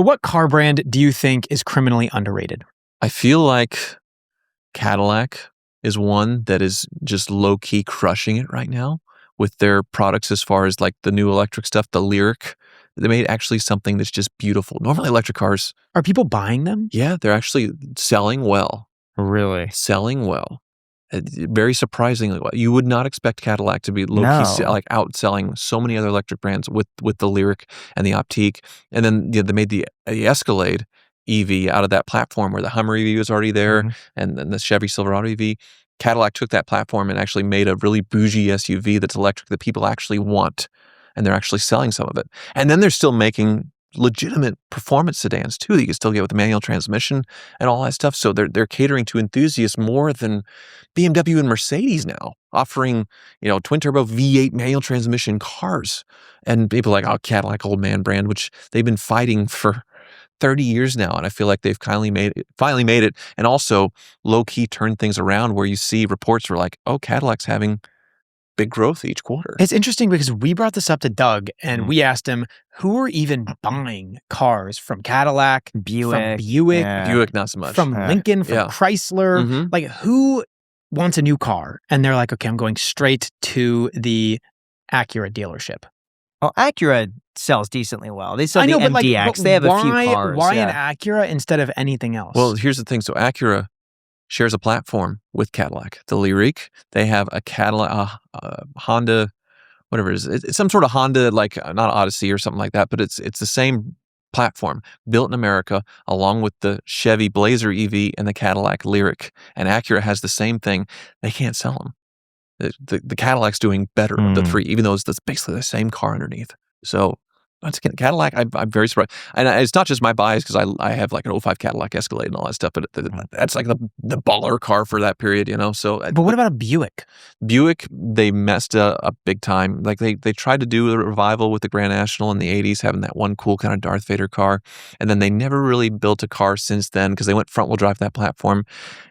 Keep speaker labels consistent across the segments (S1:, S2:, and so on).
S1: What car brand do you think is criminally underrated?
S2: I feel like Cadillac is one that is just low-key crushing it right now with their products as far as like the new electric stuff, the Lyric. They made actually something that's just beautiful. Normally electric cars,
S1: Are people buying them?
S2: yeah, they're actually selling well.
S1: Really?
S2: Selling well. Very surprisingly well. You would not expect Cadillac to be low-key
S3: No.
S2: like outselling so many other electric brands with the Lyric and the Optique. And then they made the Escalade EV out of that platform where the Hummer EV was already there and then the Chevy Silverado EV. Cadillac took that platform and actually made a really bougie SUV that's electric that people actually want. And they're actually selling some of it. And then they're still making legitimate performance sedans too that you can still get with the manual transmission and all that stuff. So they're catering to enthusiasts more than BMW and Mercedes now, offering, twin turbo V8 manual transmission cars. And people are like, oh, Cadillac old man brand, which they've been fighting for 30 years now. And I feel like they've finally made it. And also low key turned things around where you see reports were like, oh, Cadillac's having big growth each quarter.
S1: It's interesting because we brought this up to Doug and we asked him who are even buying cars from Cadillac,
S3: Buick.
S1: from Buick,
S2: Buick, not so much.
S1: from Lincoln, from Chrysler.
S2: Mhm.
S1: Like who wants a new car? And they're like, okay, I'm going straight to the Acura dealership.
S3: Well, Acura sells decently well. They sell
S1: I
S3: the
S1: know, but
S3: MDX.
S1: like,
S3: They have a few cars.
S1: Why an Acura instead of anything else?
S2: Well, here's the thing. So Acura shares a platform with Cadillac. The Lyriq, they have a Cadillac, Honda, whatever it is. It's some sort of Honda, like not Odyssey or something like that, but it's the same platform built in America along with the Chevy Blazer EV and the Cadillac Lyriq. And Acura has the same thing. They can't sell them. The Cadillac's doing better of the three, even though it's basically the same car underneath. So once again, Cadillac, I'm very surprised. And it's not just my bias because I have like an 05 Cadillac Escalade and all that stuff, but that's like the baller car for that period, So,
S1: but what about a Buick?
S2: Buick, they messed up big time. Like they tried to do a revival with the Grand National in the 80s, having that one cool kind of Darth Vader car. And then they never really built a car since then because they went front wheel drive that platform.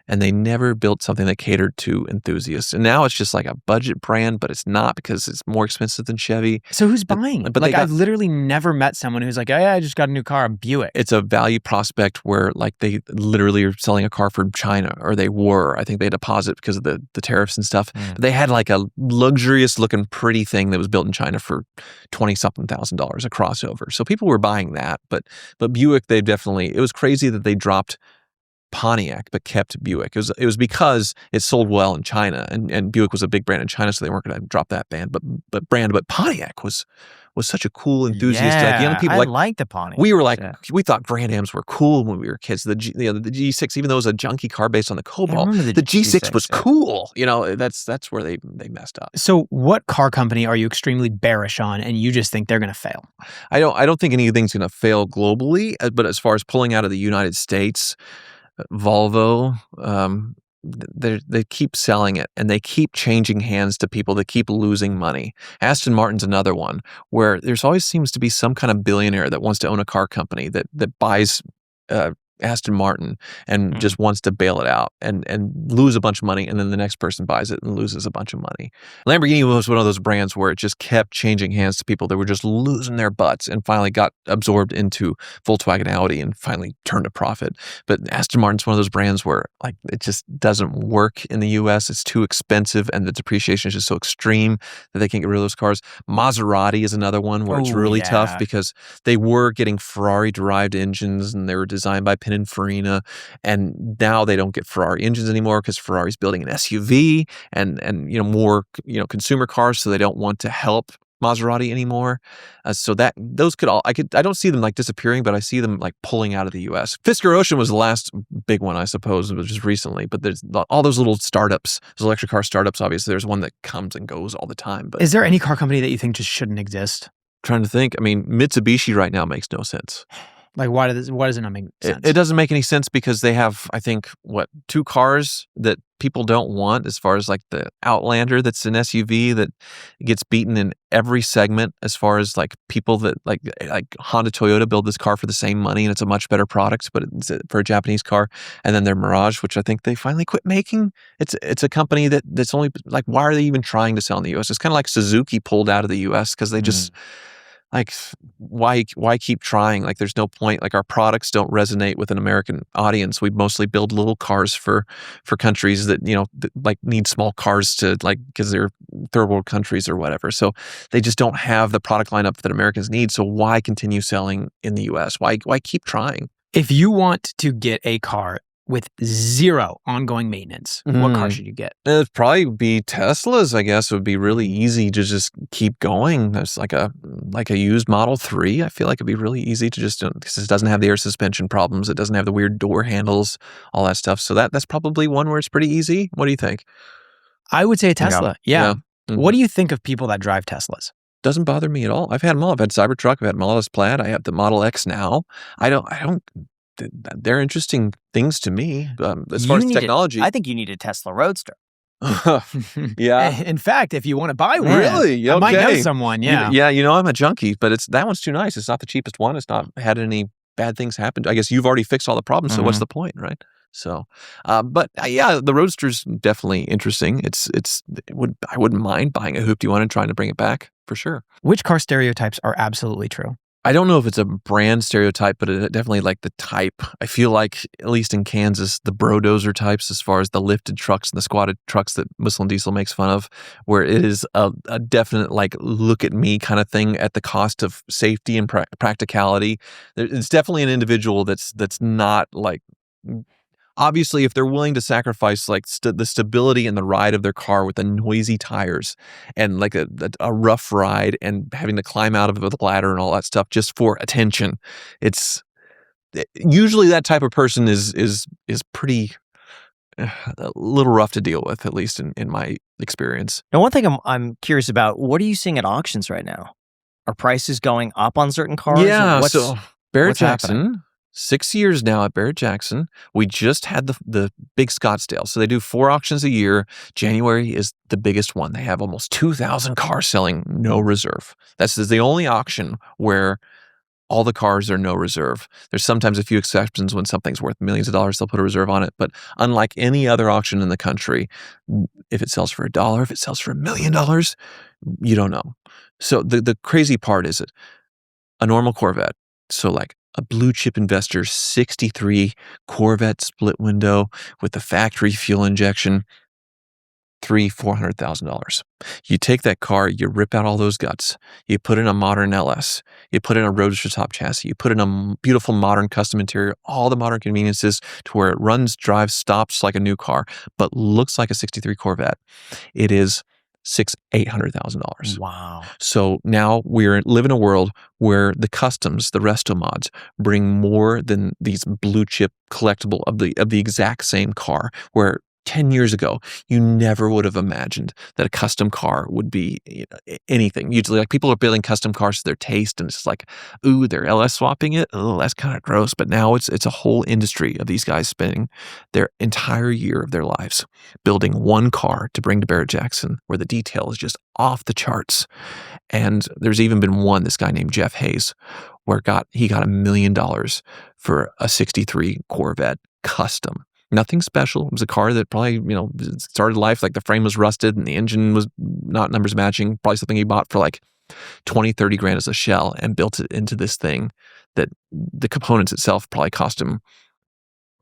S2: And they never built something that catered to enthusiasts. And now it's just like a budget brand, but it's not because it's more expensive than Chevy.
S1: So who's buying?
S2: But
S1: like I've literally never met someone who's like, oh, yeah, I just got a new car, a Buick.
S2: It's a value prospect where like they literally are selling a car from China, or they were. I think they had to pause it because of the tariffs and stuff. But they had like a luxurious looking pretty thing that was built in China for $20-something thousand, a crossover. So people were buying that. But Buick, it was crazy that they dropped Pontiac but kept Buick. It was because it sold well in China, and Buick was a big brand in China, so they weren't going to drop that brand. But Pontiac was such a cool enthusiast. Like young people,
S3: I like the Pontiac.
S2: We were like, we thought Grand Ams were cool when we were kids. The G6, even though it was a junky car based on the Cobalt, the G6 was cool. That's where they messed up.
S1: So what car company are you extremely bearish on, and you just think they're going to fail?
S2: I don't think anything's going to fail globally, but as far as pulling out of the United States, Volvo, they keep selling it and they keep changing hands to people that keep losing money. Aston Martin's another one where there's always seems to be some kind of billionaire that wants to own a car company that buys Aston Martin and just wants to bail it out and lose a bunch of money, and then the next person buys it and loses a bunch of money. Lamborghini was one of those brands where it just kept changing hands to people that were just losing their butts and finally got absorbed into Volkswagen Audi and finally turned a profit. But Aston Martin's one of those brands where like it just doesn't work in the US. It's too expensive and the depreciation is just so extreme that they can't get rid of those cars. Maserati is another one where it's really tough because they were getting Ferrari derived engines and they were designed by Pininfarina, and now they don't get Ferrari engines anymore because Ferrari's building an SUV and more consumer cars, so they don't want to help Maserati anymore. So that those could all I don't see them like disappearing, but I see them like pulling out of the US. Fisker Ocean was the last big one, I suppose, which just recently. But there's all those little startups, those electric car startups. Obviously, there's one that comes and goes all the time. But
S1: is there any car company that you think just shouldn't exist?
S2: Trying to think. I mean, Mitsubishi right now makes no sense.
S1: Like, why does it not make sense?
S2: It doesn't make any sense because they have, I think, two cars that people don't want, as far as like the Outlander that's an SUV that gets beaten in every segment, as far as like people that like Honda, Toyota build this car for the same money and it's a much better product, but it's for a Japanese car. And then their Mirage, which I think they finally quit making. It's a company that's only like, why are they even trying to sell in the US? It's kind of like Suzuki pulled out of the US because they just like, why keep trying? Like, there's no point. Like, our products don't resonate with an American audience. We mostly build little cars for countries that, like need small cars to, like, because they're third world countries or whatever. So they just don't have the product lineup that Americans need. So why continue selling in the US? Why keep trying?
S1: If you want to get a car with zero ongoing maintenance, what car should you get?
S2: It'd probably be Teslas, I guess. It would be really easy to just keep going. There's like a used Model 3. I feel like it'd be really easy to just, because it doesn't have the air suspension problems. It doesn't have the weird door handles, all that stuff. So that's probably one where it's pretty easy. What do you think?
S1: I would say a Tesla. Yeah.
S2: Mm-hmm.
S1: What do you think of people that drive Teslas?
S2: Doesn't bother me at all. I've had them all. I've had Cybertruck. I've had Model S Plaid. I have the Model X now. I don't. They're interesting things to me as far as technology.
S3: I think you need a Tesla Roadster.
S2: Yeah.
S1: In fact, if you want to buy one,
S2: really,
S1: I might know
S2: okay.
S1: someone. Yeah.
S2: I'm a junkie, but that one's too nice. It's not the cheapest one. It's not had any bad things happen. I guess you've already fixed all the problems. So what's the point, right? So, the Roadster's definitely interesting. I wouldn't mind buying a Hoopty one and trying to bring it back for sure.
S1: Which car stereotypes are absolutely true?
S2: I don't know if it's a brand stereotype, but it definitely like the type. I feel like, at least in Kansas, the brodozer types, as far as the lifted trucks and the squatted trucks that Whistle and Diesel makes fun of, where it is a definite like look at me kind of thing at the cost of safety and practicality. It's definitely an individual that's not like. Obviously, if they're willing to sacrifice like the stability and the ride of their car with the noisy tires and like a rough ride and having to climb out of the ladder and all that stuff just for attention, it's usually that type of person is pretty a little rough to deal with, at least in my experience.
S3: Now, one thing I'm curious about: what are you seeing at auctions right now? Are prices going up on certain cars?
S2: Yeah, so Barrett-Jackson.
S3: happening?
S2: 6 years now at Barrett-Jackson. We just had the big Scottsdale. So they do 4 auctions a year. January is the biggest one. They have almost 2,000 cars selling, no reserve. That's the only auction where all the cars are no reserve. There's sometimes a few exceptions when something's worth millions of dollars, they'll put a reserve on it. But unlike any other auction in the country, if it sells for $1, if it sells for $1 million, you don't know. So the crazy part is it a normal Corvette. So like a blue chip investor 63 Corvette split window with the factory fuel injection, $400,000. You take that car, you rip out all those guts, you put in a modern LS, you put in a Roadster top chassis, you put in a beautiful modern custom interior, all the modern conveniences to where it runs, drives, stops like a new car, but looks like a 63 Corvette. It is $800,000.
S3: Wow.
S2: So now we live in a world where the customs, the resto mods, bring more than these blue chip collectible of the exact same car, where 10 years ago, you never would have imagined that a custom car would be anything. Usually, like, people are building custom cars to their taste, and it's just like, ooh, they're LS swapping it. Oh, that's kind of gross. But now it's a whole industry of these guys spending their entire year of their lives building one car to bring to Barrett-Jackson, where the detail is just off the charts. And there's even been one, this guy named Jeff Hayes, where he got $1 million for a 63 Corvette custom. Nothing special. It was a car that probably, started life like the frame was rusted and the engine was not numbers matching. Probably something he bought for like 20, 30 grand as a shell and built it into this thing that the components itself probably cost him,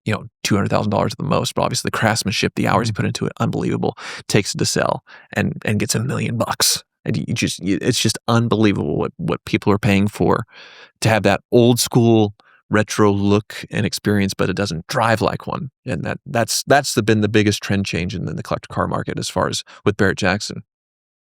S2: $200,000 at the most. But obviously the craftsmanship, the hours he put into it, unbelievable. Takes it to sell and gets $1 million. And it's just unbelievable what people are paying for to have that old school retro look and experience, but it doesn't drive like one. And that's been the biggest trend change in the collector car market as far as with Barrett-Jackson.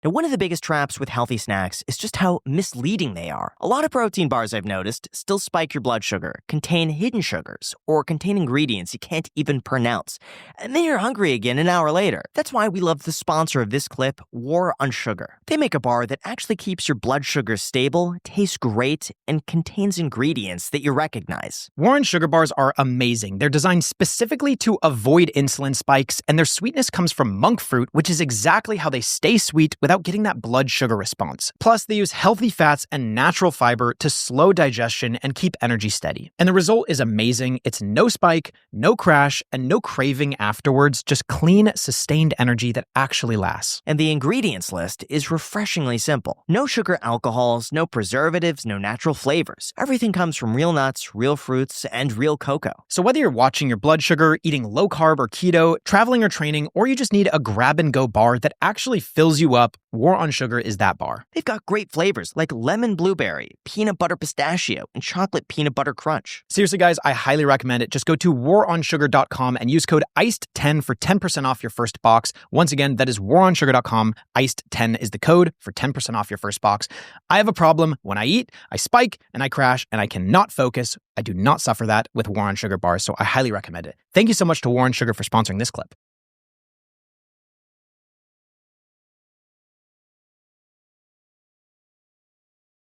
S3: Now, one of the biggest traps with healthy snacks is just how misleading they are. A lot of protein bars, I've noticed, still spike your blood sugar, contain hidden sugars, or contain ingredients you can't even pronounce. And then you're hungry again an hour later. That's why we love the sponsor of this clip, War on Sugar. They make a bar that actually keeps your blood sugar stable, tastes great, and contains ingredients that you recognize.
S1: War on Sugar bars are amazing. They're designed specifically to avoid insulin spikes, and their sweetness comes from monk fruit, which is exactly how they stay sweet without without getting that blood sugar response. Plus, they use healthy fats and natural fiber to slow digestion and keep energy steady. And the result is amazing. It's no spike, no crash, and no craving afterwards, just clean, sustained energy that actually lasts.
S3: And the ingredients list is refreshingly simple. No sugar alcohols, no preservatives, no natural flavors. Everything comes from real nuts, real fruits, and real cocoa.
S1: So whether you're watching your blood sugar, eating low carb or keto, traveling or training, or you just need a grab-and-go bar that actually fills you up, War on Sugar is that bar.
S3: They've got great flavors like lemon blueberry, peanut butter pistachio, and chocolate peanut butter crunch.
S1: Seriously, guys, I highly recommend it. Just go to waronsugar.com and use code ICED10 for 10% off your first box. Once again, that is waronsugar.com. ICED10 is the code for 10% off your first box. I have a problem. When I eat, I spike and I crash and I cannot focus. I do not suffer that with War on Sugar bars, so I highly recommend it. Thank you so much to War on Sugar for sponsoring this clip.